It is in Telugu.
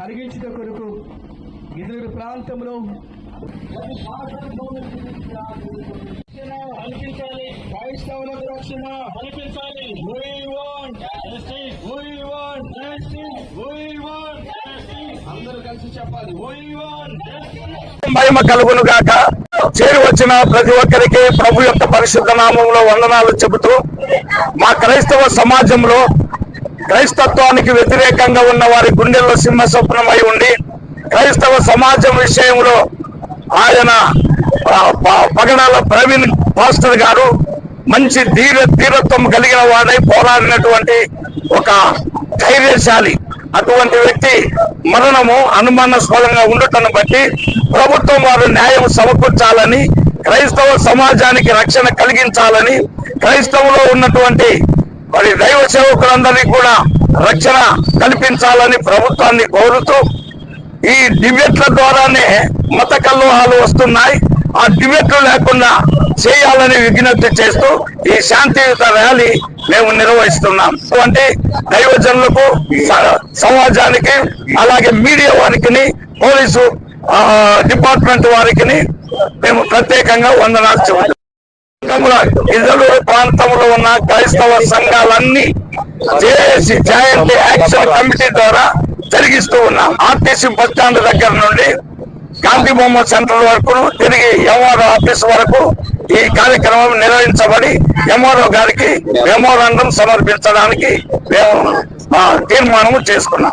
కరిగించుట కొరకు గిద్దలూరు ప్రాంతంలో అనిపించాలి, క్రైస్తవులకు రక్షణ అనిపించాలి. అందరూ కలిసి చెప్పాలి. మహిమ కలుగును గాక. చేరి వచ్చిన ప్రతి ఒక్కరికి ప్రభు యొక్క పరిశుద్ధ నామంలో వందనాలు చెబుతూ, మా క్రైస్తవ సమాజంలో క్రైస్తత్వానికి వ్యతిరేకంగా ఉన్న వారి గుండెల్లో సింహస్వప్నమై ఉండి క్రైస్తవ సమాజం విషయంలో ఆయన పగడాల ప్రవీణ్ పాస్టర్ గారు మంచి ధీరత్వం కలిగిన వాడై పోరాడినటువంటి ఒక ధైర్యశాలి. అటువంటి వ్యక్తి మరణము అనుమానాస్పదంగా ఉండటాన్ని బట్టి ప్రభుత్వం వారు న్యాయం సమకూర్చాలని, క్రైస్తవ సమాజానికి రక్షణ కలిగించాలని, క్రైస్తవులో ఉన్నటువంటి మరి దైవ సేవకులందరినీ కూడా రక్షణ కల్పించాలని ప్రభుత్వాన్ని కోరుతూ, ఈ డిబేట్ల ద్వారానే మత కల్లోహాలు వస్తున్నాయి. ఆ డిబేట్లు లేకుండా చేయాలని విజ్ఞప్తి చేస్తూ ఈ శాంతియుత ర్యాలీ మేము నిర్వహిస్తున్నాం. అంటే దైవజనులకు, సమాజానికి, అలాగే మీడియా వారికి, పోలీసు డిపార్ట్మెంట్ వారికి మేము ప్రత్యేకంగా వందనాలు చెబుతున్నాం. గిద్దలూరు ప్రాంతంలో ఉన్న క్రైస్తవ సంఘాలన్నీ జేఏసీ జాయింట్ యాక్షన్ కమిటీ ద్వారా జరిగిస్తూ ఉన్నాం. ఆర్టీసీ బస్ స్టాండ్ దగ్గర నుండి గాంధీ బొమ్మ సెంటర్ వరకు, తిరిగి ఎంఆర్ఓ ఆఫీస్ వరకు ఈ కార్యక్రమం నిర్వహించబడి ఎంఆర్ఓ గారికి మెమోరాండం సమర్పించడానికి మేము తీర్మానం చేసుకున్నాం.